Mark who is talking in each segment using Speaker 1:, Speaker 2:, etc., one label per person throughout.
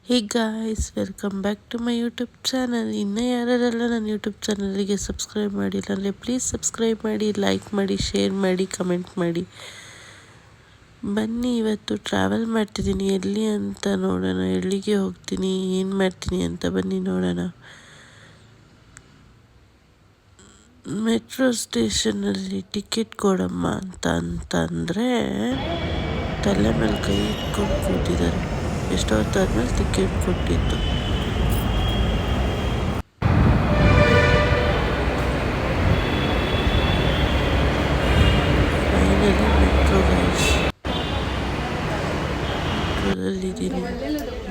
Speaker 1: Hey guys, welcome back to my YouTube channel. ಇನ್ನೂ ಯಾರೆಲ್ಲ ನನ್ನ ಯೂಟ್ಯೂಬ್ ಚಾನಲಿಗೆ ಸಬ್ಸ್ಕ್ರೈಬ್ ಮಾಡಿಲ್ಲ ಅಂದರೆ ಪ್ಲೀಸ್ ಸಬ್ಸ್ಕ್ರೈಬ್ ಮಾಡಿ, ಲೈಕ್ ಮಾಡಿ, ಶೇರ್ ಮಾಡಿ, ಕಮೆಂಟ್ ಮಾಡಿ. ಬನ್ನಿ, ಇವತ್ತು ಟ್ರಾವೆಲ್ ಮಾಡ್ತಿದ್ದೀನಿ. ಎಲ್ಲಿ ಅಂತ ನೋಡೋಣ. ಎಲ್ಲಿಗೆ ಹೋಗ್ತೀನಿ, ಏನು ಮಾಡ್ತೀನಿ ಅಂತ ಬನ್ನಿ ನೋಡೋಣ. ಮೆಟ್ರೋ ಸ್ಟೇಷನಲ್ಲಿ ಟಿಕೆಟ್ ಕೊಡಮ್ಮ ಅಂತಂದರೆ ತಲೆ ಮೇಲೆ ಕೈ ಇಟ್ಕೊಂಡು ಕೂತಿದ್ದಾರೆ. ಎಷ್ಟೊತ್ತಾದ್ಮೇಲೆ ಟಿಕೆಟ್ ಕೊಟ್ಟಿದ್ದು. ಫೈನಲಿ ಮೆಟ್ರೋದಲ್ಲಿದ್ದೀನಿ.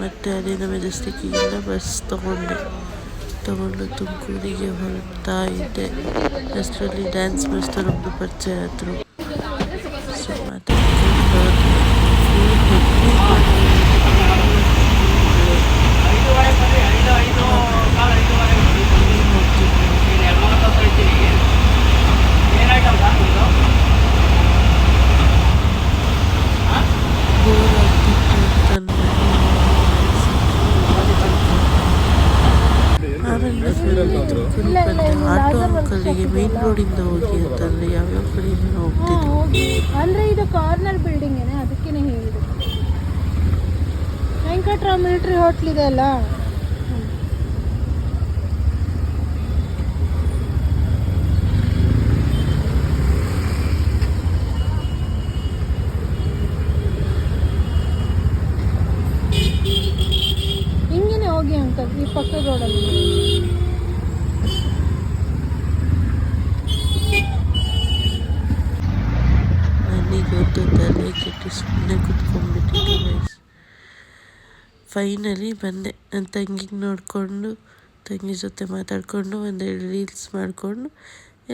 Speaker 1: ಮತ್ತು ಅಲ್ಲಿಂದ ಮೆಜೆಸ್ಟಿಕ್ಕಿಂದ ಬಸ್ ತಗೊಂಡು ತುಮಕೂರಿಗೆ ಹೊರಡ್ತಾ ಇದ್ದೆ. ಅಷ್ಟರಲ್ಲಿ ಡ್ಯಾನ್ಸ್ ಮಾಸ್ಟರ್ ಒಬ್ಬರು ಪರಿಚಯ ಆದರು. ಸೊ ಆಟೋ ಅಂಕಲ್ಗೆ ಮೇನ್ ರೋಡಿಂದ ಹೋಗಿ ಅಂತಂದರೆ ಯಾವ್ಯಾವ ಕಡೆಯಿಂದ ಹೋಗ್ತಿದ್ವಿ
Speaker 2: ಅಂದರೆ ಇದು ಕಾರ್ನರ್ ಬಿಲ್ಡಿಂಗ್ ಏನೇ, ಅದಕ್ಕೇ ಹೇಳಿದೆ. ವೆಂಕಟರಾವ್ ಮಿಲಿಟರಿ ಹೋಟ್ಲ್ ಇದೆ ಅಲ್ಲ, ಹಿಂಗೇನೆ ಹೋಗಿ ಅಂಕಲ್, ಈ ಪಕ್ಕದ ರೋಡಲ್ಲಿ.
Speaker 1: ನನಗೊತ್ತು ತಲೆ ಕೆಟ್ಟು ಸುಮ್ಮನೆ ಕುತ್ಕೊಂಡ್ಬಿಟ್ಟಿದ್ದೆ ಗೈಸ್. ಫೈನಲಿ ಬಂದೆ. ನನ್ನ ತಂಗಿಗೆ ನೋಡಿಕೊಂಡು, ತಂಗಿ ಜೊತೆ ಮಾತಾಡಿಕೊಂಡು, ಒಂದೆರಡು ರೀಲ್ಸ್ ಮಾಡಿಕೊಂಡು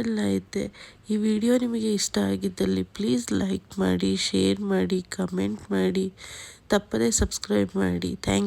Speaker 1: ಎಲ್ಲ ಇದ್ದೆ. ಈ ವಿಡಿಯೋ ನಿಮಗೆ ಇಷ್ಟ ಆಗಿದ್ದಲ್ಲಿ ಪ್ಲೀಸ್ ಲೈಕ್ ಮಾಡಿ, ಶೇರ್ ಮಾಡಿ, ಕಮೆಂಟ್ ಮಾಡಿ, ತಪ್ಪದೇ ಸಬ್ಸ್ಕ್ರೈಬ್ ಮಾಡಿ. Thank you.